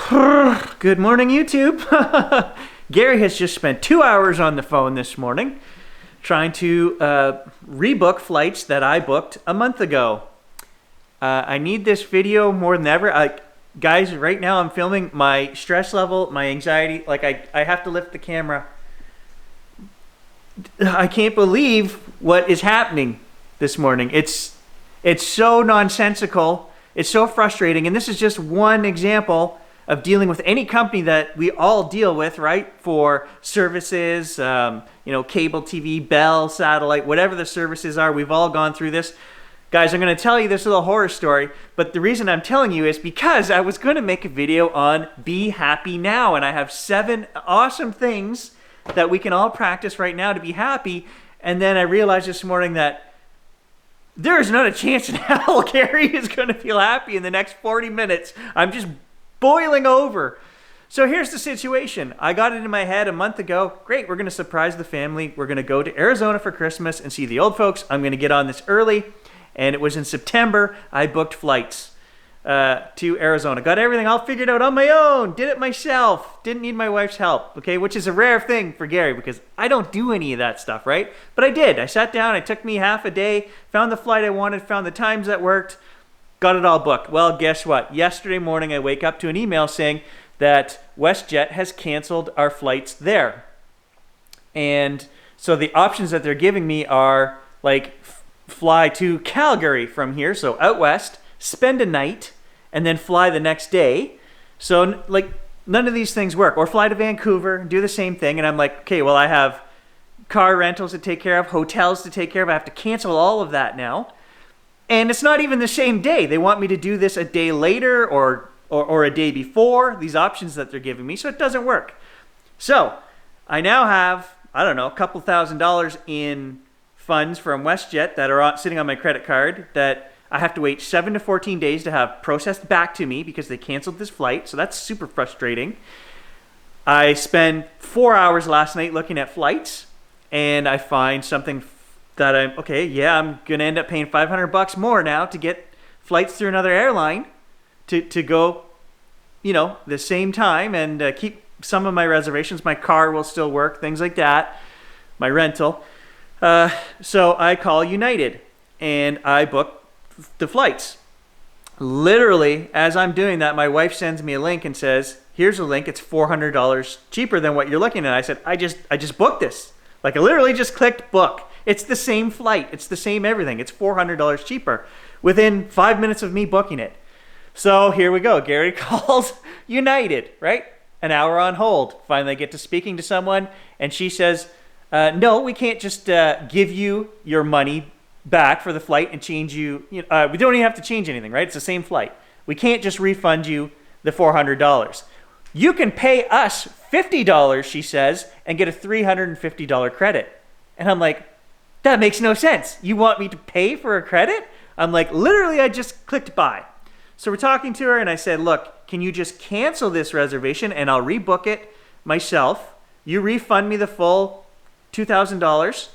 Good morning, YouTube. Gary has just spent 2 hours on the phone this morning trying to rebook flights that I booked a month ago. I need this video more than ever. Guys, right now I'm filming. My stress level, my anxiety, I have to lift the camera. I can't believe what is happening this morning. It's so nonsensical. It's so frustrating. And this is just one example of dealing with any company that we all deal with, right? For services, cable TV, Bell, satellite, whatever the services are, we've all gone through this. Guys, I'm going to tell you this little horror story, but the reason I'm telling you is because I was going to make a video on Be Happy Now, and I have 7 awesome things that we can all practice right now to be happy. And then I realized this morning that there is not a chance in hell Gary is going to feel happy in the next 40 minutes. I'm just boiling over. So here's the situation. I got it in my head a month ago. Great, we're going to surprise the family. We're going to go to Arizona for Christmas and see the old folks. I'm going to get on this early. And it was in September. I booked flights to Arizona. Got everything all figured out on my own. Did it myself. Didn't need my wife's help, okay? Which is a rare thing for Gary because I don't do any of that stuff, right? But I did. I sat down. It took me half a day. Found the flight I wanted. Found the times that worked. Got it all booked. Well, guess what? Yesterday morning, I wake up to an email saying that WestJet has canceled our flights there. And so the options that they're giving me are like fly to Calgary from here, so out west, spend a night, and then fly the next day. So like none of these things work. Or fly to Vancouver, do the same thing. And I'm like, okay, well I have car rentals to take care of, hotels to take care of. I have to cancel all of that now. And it's not even the same day. They want me to do this a day later or a day before, these options that they're giving me, so it doesn't work. So I now have, I don't know, a couple $1,000s in funds from WestJet that are sitting on my credit card that I have to wait 7 to 14 days to have processed back to me because they canceled this flight. So that's super frustrating. I spent 4 hours last night looking at flights and I find something that I'm going to end up paying $500 more now to get flights through another airline to go, the same time and keep some of my reservations. My car will still work, things like that, my rental. So I call United and I book the flights. Literally, as I'm doing that, my wife sends me a link and says, here's a link. It's $400 cheaper than what you're looking at. I said, I just booked this. Like I literally just clicked book. It's the same flight. It's the same everything. It's $400 cheaper within 5 minutes of me booking it. So here we go. Gary calls United, right? An hour on hold. Finally get to speaking to someone and she says, no, we can't just give you your money back for the flight and change you. We don't even have to change anything, right? It's the same flight. We can't just refund you the $400. You can pay us $50, she says, and get a $350 credit. And I'm like, that makes no sense. You want me to pay for a credit? I'm like, literally, I just clicked buy. So we're talking to her and I said, look, can you just cancel this reservation and I'll rebook it myself. You refund me the full $2,000.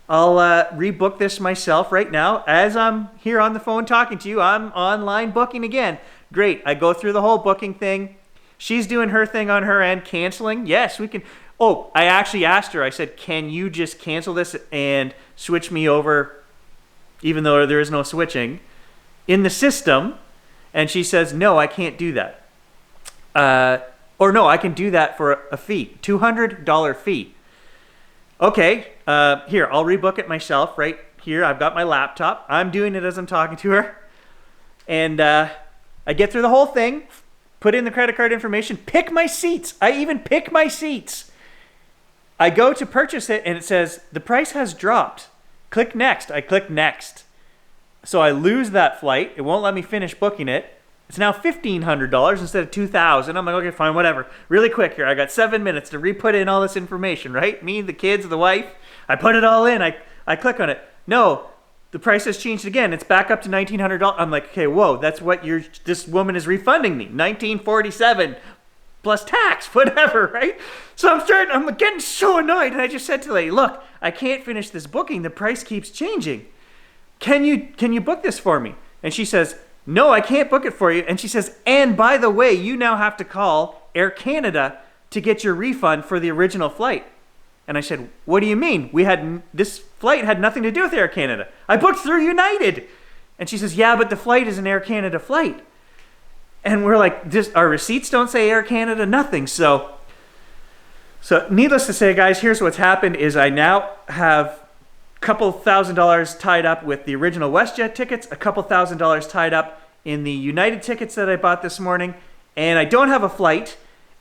I'll rebook this myself right now. As I'm here on the phone talking to you, I'm online booking again. Great. I go through the whole booking thing. She's doing her thing on her end, canceling. Yes, we can. Oh, I actually asked her. I said, can you just cancel this and switch me over, even though there is no switching, in the system? And she says, no, I can't do that. Or no, I can do that for a fee, $200 fee. Okay, here, I'll rebook it myself right here. I've got my laptop. I'm doing it as I'm talking to her. And I get through the whole thing, put in the credit card information, pick my seats. I even pick my seats. I go to purchase it and it says, the price has dropped. Click next. I click next. So I lose that flight. It won't let me finish booking it. It's now $1,500 instead of $2,000. I'm like, okay, fine, whatever. Really quick here. I got 7 minutes to re-put in all this information, right? Me, the kids, the wife. I put it all in. I click on it. No, the price has changed again. It's back up to $1,900. I'm like, okay, whoa, that's what this woman is refunding me. $1,947 plus tax, whatever, right? So I'm getting so annoyed. And I just said to the lady, look, I can't finish this booking. The price keeps changing. Can you book this for me? And she says, no, I can't book it for you. And she says, and by the way, you now have to call Air Canada to get your refund for the original flight. And I said, what do you mean? This flight had nothing to do with Air Canada. I booked through United. And she says, yeah, but the flight is an Air Canada flight. And we're like, our receipts don't say Air Canada, nothing. So needless to say, guys, here's what's happened is I now have a couple $1,000s tied up with the original WestJet tickets, a couple $1,000s tied up in the United tickets that I bought this morning, and I don't have a flight.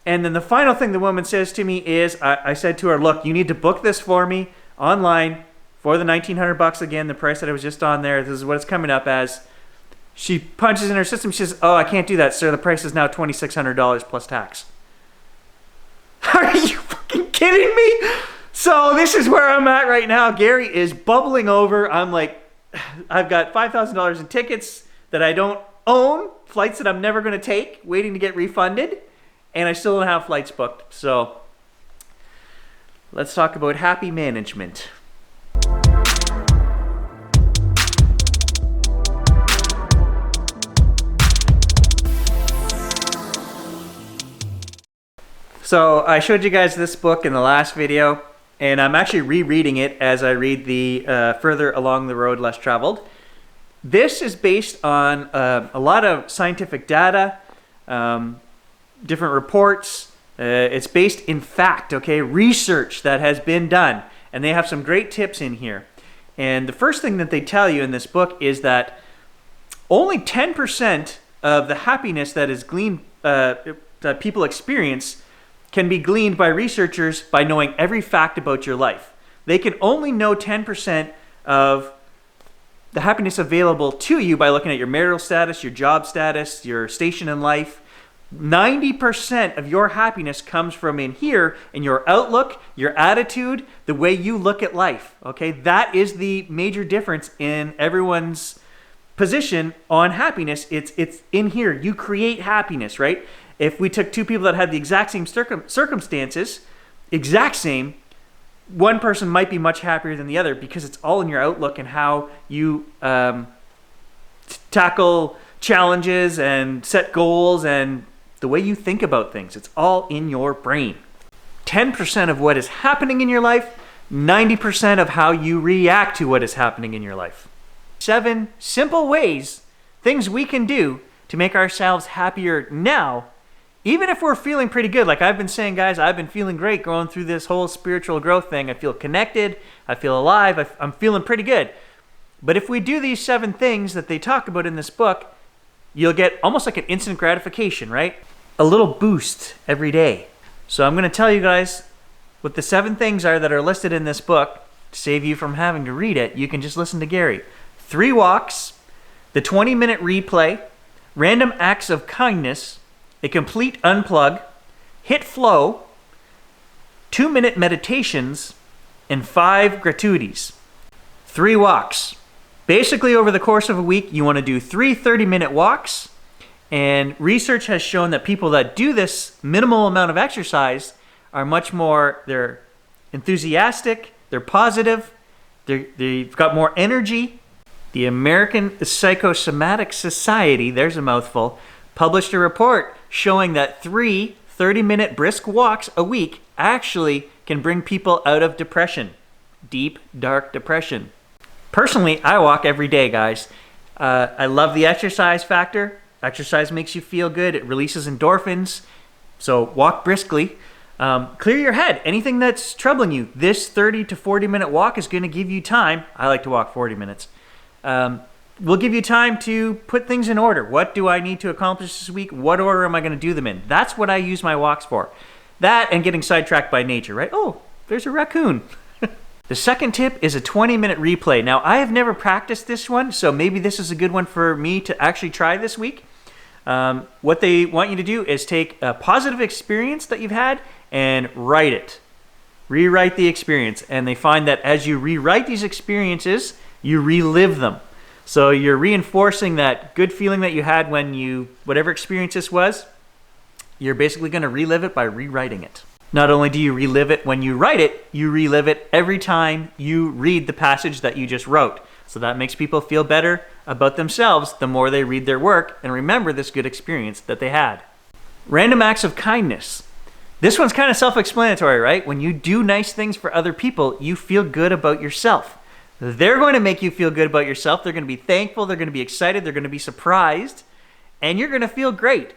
And then the final thing the woman says to me is, I said to her, look, you need to book this for me online for the $1,900 again, the price that I was just on there. This is what it's coming up as. She punches in her system. She says, oh, I can't do that, sir. The price is now $2,600 plus tax. Are you fucking kidding me? So this is where I'm at right now. Gary is bubbling over. I'm like, I've got $5,000 in tickets that I don't own, flights that I'm never going to take, waiting to get refunded. And I still don't have flights booked. So let's talk about happy management. So I showed you guys this book in the last video, and I'm actually rereading it as I read the Further Along the Road Less Traveled. This is based on a lot of scientific data, different reports. It's based in fact, okay, research that has been done, and they have some great tips in here. And the first thing that they tell you in this book is that only 10% of the happiness that is gleaned, that people experience, can be gleaned by researchers by knowing every fact about your life. They can only know 10% of the happiness available to you by looking at your marital status, your job status, your station in life. 90% of your happiness comes from in here, in your outlook, your attitude, the way you look at life. Okay, that is the major difference in everyone's position on happiness. It's in here. You create happiness, right? If we took two people that had the exact same circumstances, exact same, one person might be much happier than the other because it's all in your outlook and how you tackle challenges and set goals and the way you think about things. It's all in your brain. 10% of what is happening in your life, 90% of how you react to what is happening in your life. 7 simple ways, things we can do to make ourselves happier now, even if we're feeling pretty good. Like I've been saying, guys, I've been feeling great going through this whole spiritual growth thing. I feel connected. I feel alive. I'm feeling pretty good. But if we do these 7 things that they talk about in this book, you'll get almost like an instant gratification, right? A little boost every day. So I'm going to tell you guys what the 7 things are that are listed in this book to save you from having to read it. You can just listen to Gary. 3 walks, the 20-minute replay, random acts of kindness, a complete unplug, hit flow, 2-minute meditations, and 5 gratuities. 3 walks. Basically, over the course of a week, you want to do 3 30-minute walks. And research has shown that people that do this minimal amount of exercise are much more, they're enthusiastic, they're positive, they've got more energy. The American Psychosomatic Society, there's a mouthful, published a report showing that 3 30-minute brisk walks a week actually can bring people out of depression, deep, dark depression. Personally, I walk every day, guys. I love the exercise factor. Exercise makes you feel good. It releases endorphins. So walk briskly. Clear your head. Anything that's troubling you. This 30 to 40-minute walk is going to give you time. I like to walk 40 minutes. Will give you time to put things in order. What do I need to accomplish this week? What order am I going to do them in? That's what I use my walks for. That and getting sidetracked by nature, right? Oh, there's a raccoon. The second tip is a 20-minute replay. Now, I have never practiced this one, so maybe this is a good one for me to actually try this week. What they want you to do is take a positive experience that you've had and write it. Rewrite the experience. And they find that as you rewrite these experiences, you relive them. So you're reinforcing that good feeling that you had when whatever experience this was, you're basically going to relive it by rewriting it. Not only do you relive it when you write it, you relive it every time you read the passage that you just wrote. So that makes people feel better about themselves the more they read their work and remember this good experience that they had. Random acts of kindness. This one's kind of self-explanatory, right? When you do nice things for other people, you feel good about yourself. They're going to make you feel good about yourself. They're going to be thankful. They're going to be excited. They're going to be surprised. And you're going to feel great.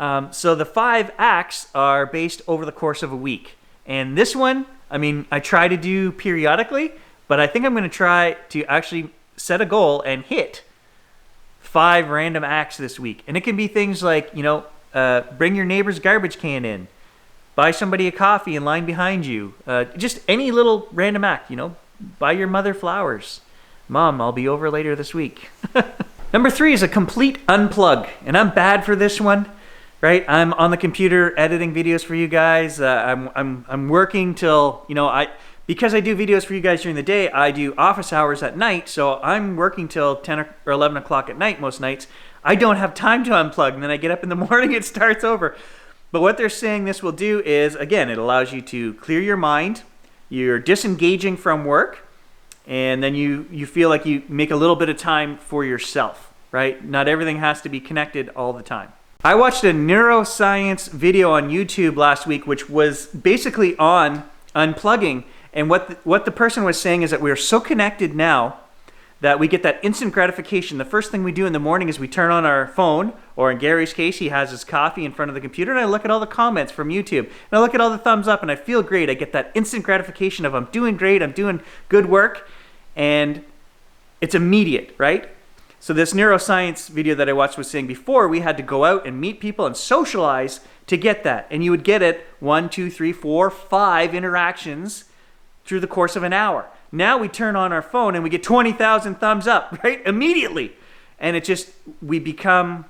So the 5 acts are based over the course of a week. And this one, I try to do periodically, but I think I'm going to try to actually set a goal and hit 5 random acts this week. And it can be things like, bring your neighbor's garbage can in, buy somebody a coffee in line behind you, just any little random act, buy your mother flowers. Mom, I'll be over later this week. Number 3 is a complete unplug. And I'm bad for this one, right? I'm on the computer editing videos for you guys. I'm working till, because I do videos for you guys during the day, I do office hours at night. So I'm working till 10 or 11 o'clock at night most nights. I don't have time to unplug. And then I get up in the morning, it starts over. But what they're saying this will do is, again, it allows you to clear your mind. You're disengaging from work. And then you feel like you make a little bit of time for yourself, right? Not everything has to be connected all the time. I watched a neuroscience video on YouTube last week, which was basically on unplugging. And what the person was saying is that we are so connected now that we get that instant gratification. The first thing we do in the morning is we turn on our phone, or in Gary's case, he has his coffee in front of the computer, and I look at all the comments from YouTube. And I look at all the thumbs up, and I feel great. I get that instant gratification of I'm doing great, I'm doing good work, and it's immediate, right? So this neuroscience video that I watched was saying before we had to go out and meet people and socialize to get that. And you would get it 1, 2, 3, 4, 5 interactions through the course of an hour. Now we turn on our phone and we get 20,000 thumbs up, right? Immediately. And we become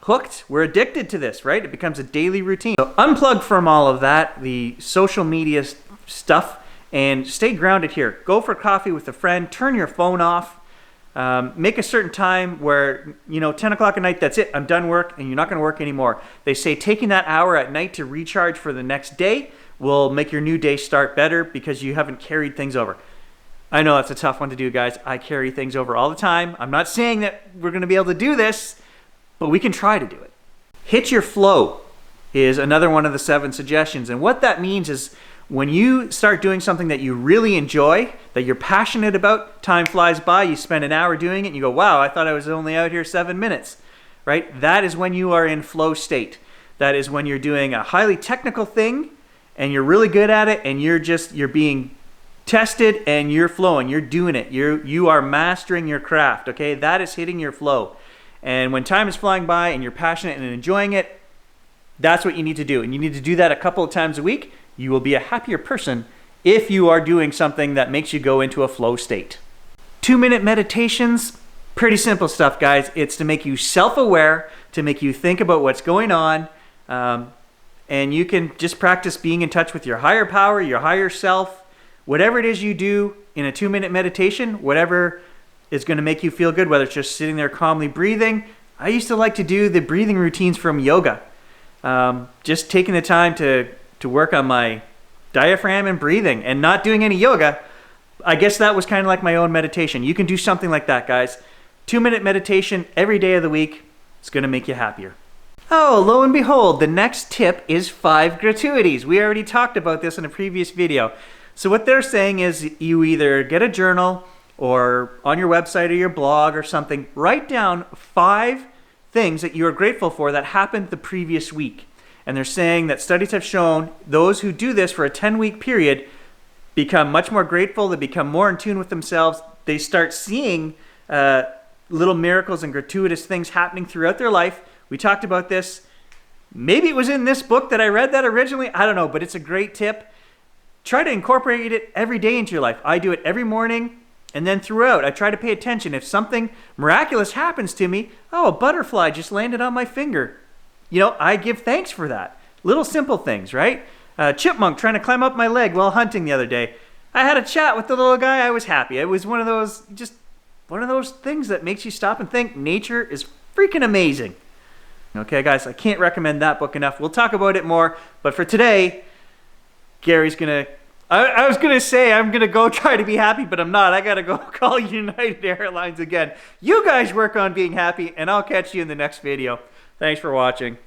hooked. We're addicted to this, right? It becomes a daily routine. So unplug from all of that, the social media stuff, and stay grounded here. Go for coffee with a friend. Turn your phone off. Make a certain time where, 10 o'clock at night, that's it. I'm done work, and you're not going to work anymore. They say taking that hour at night to recharge for the next day will make your new day start better because you haven't carried things over. I know that's a tough one to do, guys. I carry things over all the time. I'm not saying that we're going to be able to do this, but we can try to do it. Hit your flow is another one of the 7 suggestions. And what that means is when you start doing something that you really enjoy, that you're passionate about, time flies by, you spend an hour doing it, and you go, wow, I thought I was only out here 7 minutes, right? That is when you are in flow state. That is when you're doing a highly technical thing, and you're really good at it, and you're being tested, and you're flowing, you're doing it. You are mastering your craft, okay? That is hitting your flow. And when time is flying by, and you're passionate and enjoying it, that's what you need to do. And you need to do that a couple of times a week. You will be a happier person if you are doing something that makes you go into a flow state. 2-minute meditations, pretty simple stuff, guys. It's to make you self-aware, to make you think about what's going on, and you can just practice being in touch with your higher power, your higher self. Whatever it is you do in a 2-minute meditation, whatever is going to make you feel good, whether it's just sitting there calmly breathing. I used to like to do the breathing routines from yoga. Just taking the time to work on my diaphragm and breathing and not doing any yoga. I guess that was kind of like my own meditation. You can do something like that, guys. 2-minute meditation every day of the week. It's going to make you happier. Oh, lo and behold, the next tip is 5 gratuities. We already talked about this in a previous video. So what they're saying is you either get a journal or on your website or your blog or something, write down 5 things that you are grateful for that happened the previous week. And they're saying that studies have shown those who do this for a 10-week period become much more grateful. They become more in tune with themselves. They start seeing little miracles and gratuitous things happening throughout their life. We talked about this. Maybe it was in this book that I read that originally. I don't know, but it's a great tip. Try to incorporate it every day into your life. I do it every morning and then throughout. I try to pay attention. If something miraculous happens to me, oh, a butterfly just landed on my finger. I give thanks for that. Little simple things, right? Chipmunk trying to climb up my leg while hunting the other day. I had a chat with the little guy. I was happy. It was one of those things that makes you stop and think nature is freaking amazing. Okay, guys, I can't recommend that book enough. We'll talk about it more. But for today, Gary's going to I was going to say I'm going to go try to be happy, but I'm not. I got to go call United Airlines again. You guys work on being happy, and I'll catch you in the next video. Thanks for watching.